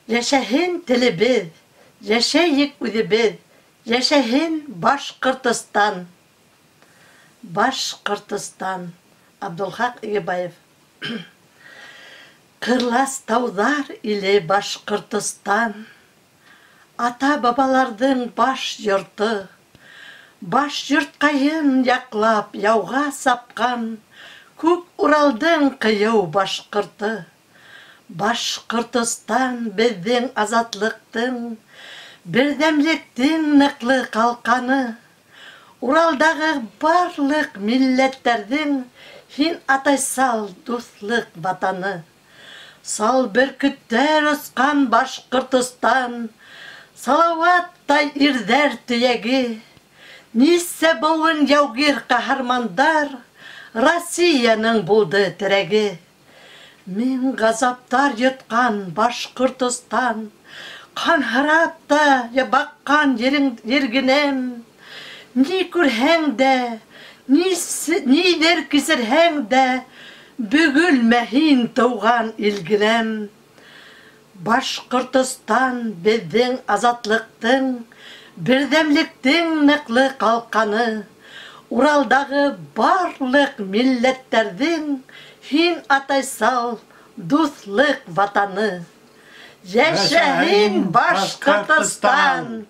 Yaşayın tilimiz, yaşayık özümüz, yaşayın Başkırtıstan. Başkırtıstan. Abdülhak İgibayev. Kırlas tağlar ile Başkırtıstan. Ata babalardın baş yurtu. Baş yurtkayın yaklap yauğa sapkan. Көк Уралдың қиыу Башқұрты. Башқұртыстан біздің азатлықтың, бірдемліктің нықлы қалқаны. Уралдағы барлық миллеттердің хин атайсал дуслық ватаны. Сал бүркіттер ұсқан Башқұртыстан, салауаттай ирдер түйегі. Несе болын яугир қаһармандар, Россияның булды тірегі. Мен ғазаптар йотқан Башқұртыстан, қан харапта баққан ергінем. Ни көрһәң дә, нилер кисерһәң дә, бөгөлмәһин тыуған илгенем. Башқұртыстан безнең азатлыктың, бердәмлектең ныклы калканы. Уралдағы барлық миллеттердің хин атайсал дуслық ватаны. Yaşayın Başkırtıstan!